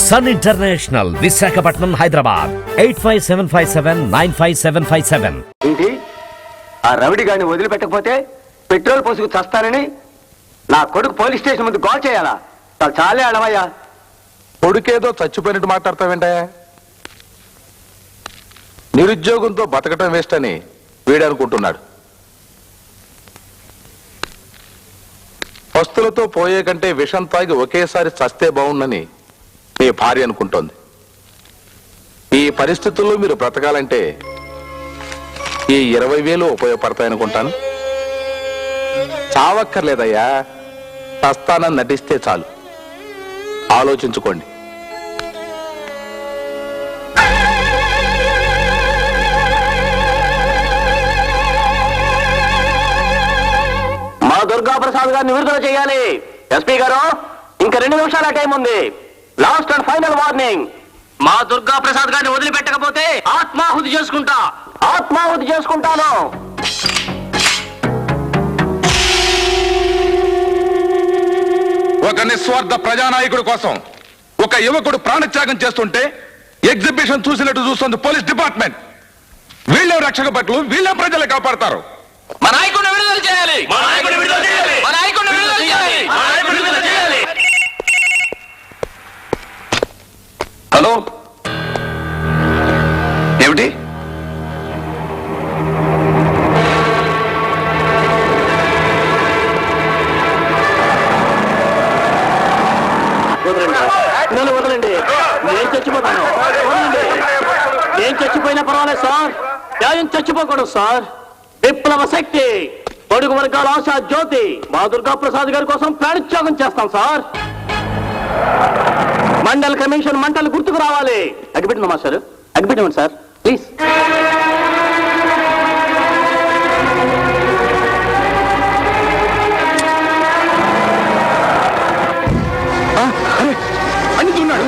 Sun international, Visakhapatnam, Hyderabad. 8575795757. ఏంటి ఆ రవిడి గాని వదిలిపెట్టకపోతే పెట్రోల్ పోసుకు చస్తానని నా కొడుకు పోలీస్ స్టేషన్ ముందు గోల్ చేయాలా? చాలే అడవయ్యా. కొడుకేదో చచ్చిపోయినట్టు మాట్లాడతావేంటయా? నిరుద్యోగంతో బతకటం వేస్ట్ అని వీడనుకుంటున్నాడు. పస్తులతో పోయే కంటే విషం తాగి ఒకేసారి చస్తే బాగుందని నీ భార్య అనుకుంటోంది. ఈ పరిస్థితుల్లో మీరు బ్రతకాలంటే ఈ 20,000 ఉపయోగపడతాయనుకుంటాను. చావక్కర్లేదయ్యా, చస్తానని నటిస్తే చాలు. ఆలోచించుకోండి. మా దుర్గాప్రసాద్ గారిని విడుదల చేయాలి. ఎస్పీ గారు, ఇంకా 2 నిమిషాల టైం ఉంది. Last and final warning. మా దుర్గాప్రసాద్ గారిని వదిలిపెట్టకపోతే ఆత్మాహుతి చేసుకుంటాను. ఒక నిస్వార్థ ప్రజానాయకుడి కోసం ఒక యువకుడు ప్రాణత్యాగం చేస్తుంటే ఎగ్జిబిషన్ చూసినట్టు చూస్తుంది పోలీస్ డిపార్ట్మెంట్. వీళ్ళే రక్షక భటులు, వీళ్ళే ప్రజలు కాపాడతారు. మా నాయకుడిని విడుదల చేయాలి. హలో, ఏమిటి? వదలండి, నేను చచ్చిపోతాను. నేను చచ్చిపోయినా పర్వాలేదు సార్, న్యాయం చచ్చిపోకూడదు సార్. విప్లవ శక్తి, పొడుగు వర్గాల ఆశా జ్యోతి మా దుర్గాప్రసాద్ గారి కోసం ప్రాణత్యాగం చేస్తాం సార్. మండల్ కమిషన్ మంటలు గుర్తుకు రావాలి. అగ్గిపెట్టిందమ్మా సార్, అగ్గిపెట్టమండి సార్ ప్లీజ్. అందుతున్నాడు.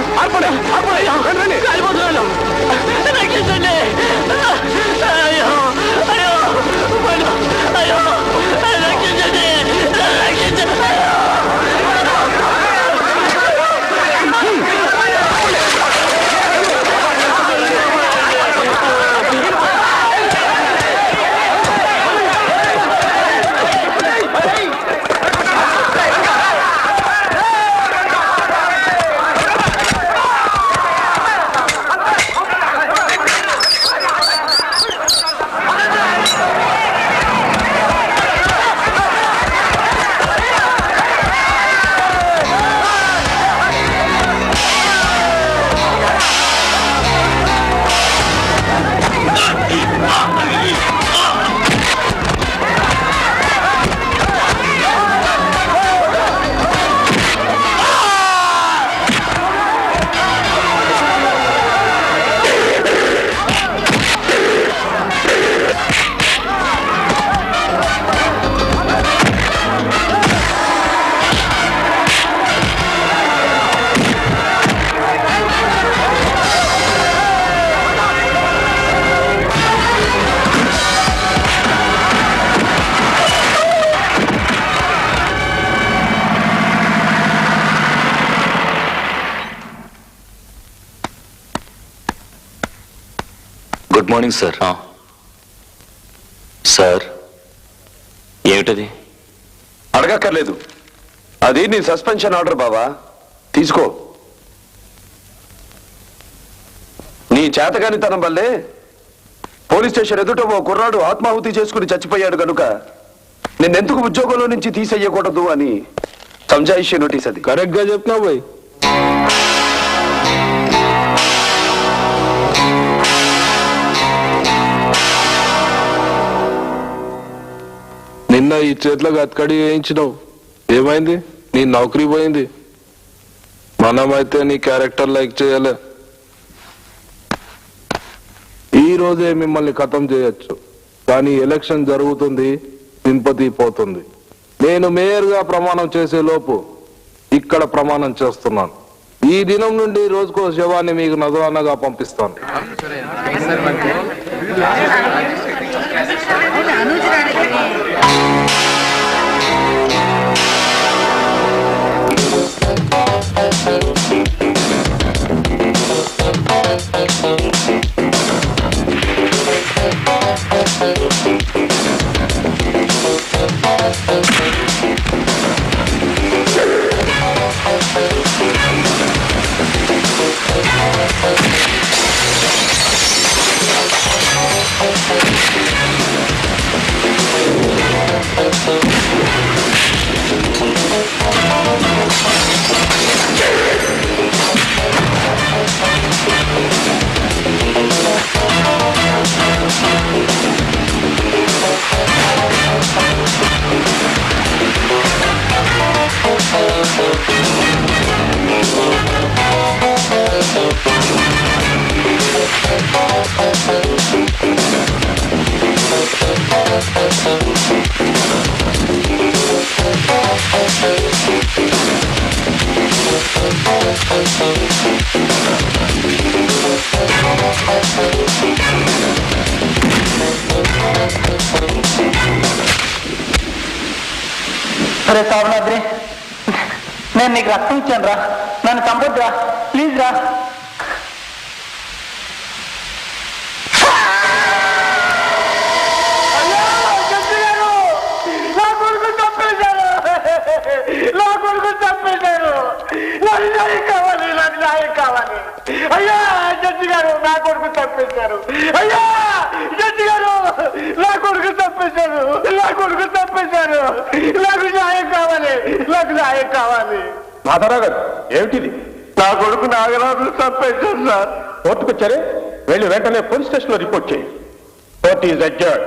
Good morning sir. సార్, ఏమిటది? అడగక్కర్లేదు, అది నీ సస్పెన్షన్ ఆర్డర్ బావా, తీసుకో. నీ చేతగానితనం వల్లే పోలీస్ స్టేషన్ ఎదుట ఓ కుర్రాడు ఆత్మాహుతి చేసుకుని చచ్చిపోయాడు కనుక నిన్నెందుకు ఉద్యోగంలో నుంచి తీసేయకూడదు అని సంజాయిషి నోటీస్. అది కరెక్ట్ గా చెప్తున్నావు పోయి. నిన్న ఈ చేతులకు అతకడి వేయించినావు, ఏమైంది? నీ నౌకరీ పోయింది. మనమైతే నీ క్యారెక్టర్ లైక్ చేయలే. ఈ రోజే మిమ్మల్ని ఖతం చేయొచ్చు, కానీ ఎలక్షన్ జరుగుతుంది, సింపతి పోతుంది. నేను మేయర్ గా ప్రమాణం చేసే లోపు ఇక్కడ ప్రమాణం చేస్తున్నాను. ఈ దినం నుండి రోజుకో శవాన్ని మీకు నజరానాగా పంపిస్తాను. అరే సావనాద్రి, నేను నీకు రక్తం ఇచ్చాను రా, నన్ను చంపొద్దురా ప్లీజ్ రా. నా కొడుకు చంపేశారు, నాకు న్యాయం కావాలి, నాకు న్యాయం కావాలి. అయ్యా జడ్జి గారు, నా కొడుకు చంపేశారు. అయ్యా జడ్జి గారు, నా కొడుకు చంపేశారు, నాకు న్యాయం కావాలి, నాకు న్యాయం కావాలి. మాధవరావు గారు, ఏమిటిది? నా కొడుకు నాగరాజు చంపేశారు సార్. కోర్టుకు వచ్చారే, వెళ్ళి వెంటనే పోలీస్ స్టేషన్ లో రిపోర్ట్ చేయి. Court is adjourned.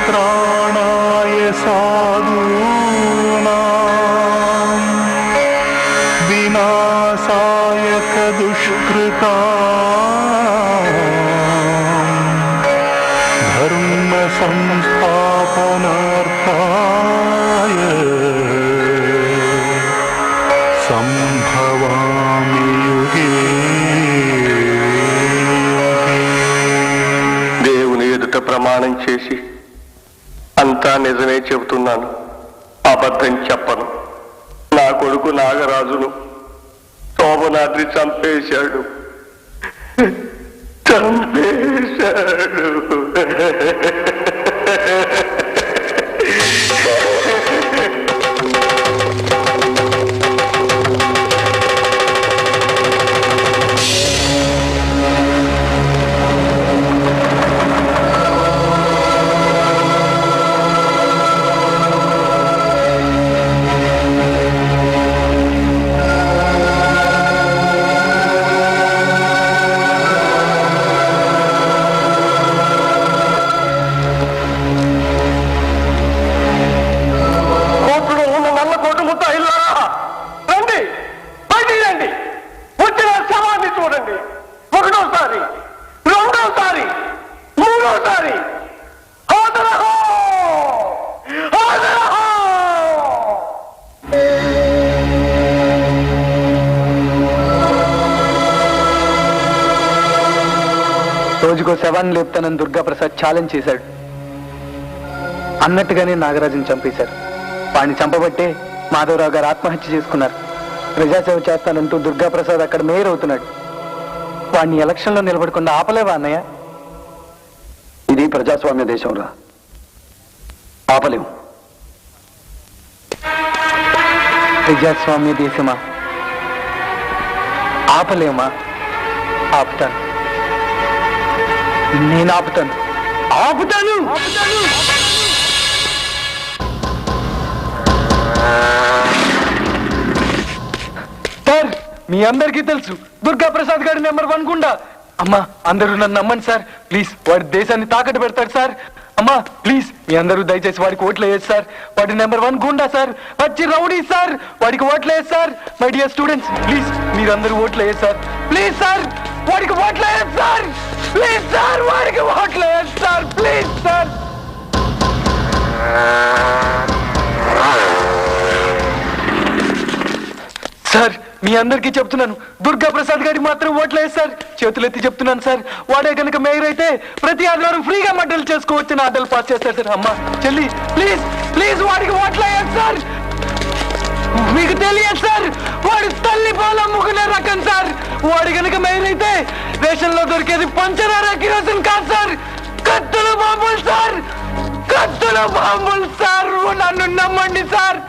परित्राणाय साधूनां विनाशाय दुष्कृतां धर्म संस्थापनार्थाय संभवामि युगे దేవుని ఎదుట ప్రమాణం చేసి అంతా నిజమే చెబుతున్నాను, అబద్ధం చెప్పను. నా కొడుకు నాగరాజును శోభనాద్రి చంపేశాడు. రోజుకో శవాన్ని లేపుతానని దుర్గాప్రసాద్ ఛాలెంజ్ చేశాడు. అన్నట్టుగానే నాగరాజుని చంపేశారు. వాడిని చంపబట్టే మాధవరావు గారు ఆత్మహత్య చేసుకున్నారు. ప్రజాసేవ చేస్తానంటూ దుర్గాప్రసాద్ అక్కడ మేయర్ అవుతున్నాడు. వాడిని ఎలక్షన్లో నిలబడకుండా ఆపలేవా అన్నయ్య? ఇది ప్రజాస్వామ్య దేశంరా, ఆపలేము. ప్రజాస్వామ్య దేశమా? ఆపలేమా? ఆపుతాను, నేను ఆపుతాను. సార్, మీ అందరికీ తెలుసు దుర్గాప్రసాద్ గారి నెంబర్ 1 గుండా. అమ్మా, అందరూ నన్ను నమ్మండి సార్ ప్లీజ్. వాడి దేశాన్ని తాకట్టు పెడతాడు సార్. అమ్మా ప్లీజ్, మీ అందరూ దయచేసి వాడికి ఓట్లు వేయచ్చు సార్. వాడి నెంబర్ 1 గుండా సార్, వచ్చి రౌడీ సార్. వాడికి ఓట్లు వేయచ్చు sir. My dear students, please మీరందరూ ఓట్లు వేయచ్చు సార్. ప్లీజ్ సార్, వాడికి ఓట్లు వేయచ్చు సార్. ప్లీజ్ సార్, వాడికి ఓట్లు వేయచ్చు సార్. Please sir. సార్, మీ అందరికీ చెప్తున్నాను, దుర్గాప్రసాద్ గారికి మాత్రం ఓట్లు వేసి సార్. చేతులెత్తి చెప్తున్నాను సార్. వాడే కనుక మేయర్ అయితే ప్రతి ఆదివారం ఫ్రీగా మడ్డలు చేసుకోవచ్చని ఆర్డర్లు పాస్ చేస్తారు సార్. అమ్మా చెల్లి, ప్లీజ్ ప్లీజ్ వాడికి ఓట్లు వేయచ్చు సార్. మీకు తెలియదు సార్, వాడు తల్లి పాలు అమ్ముకునే రకం సార్. వాడు కనుక మేయర్ అయితే రేషన్లో దొరికేది పంచదార కిరోసిన్ కాదు సార్, కత్తుల బాంబులు సార్, కత్తుల బాంబులు సార్. నన్ను నమ్మండి సార్.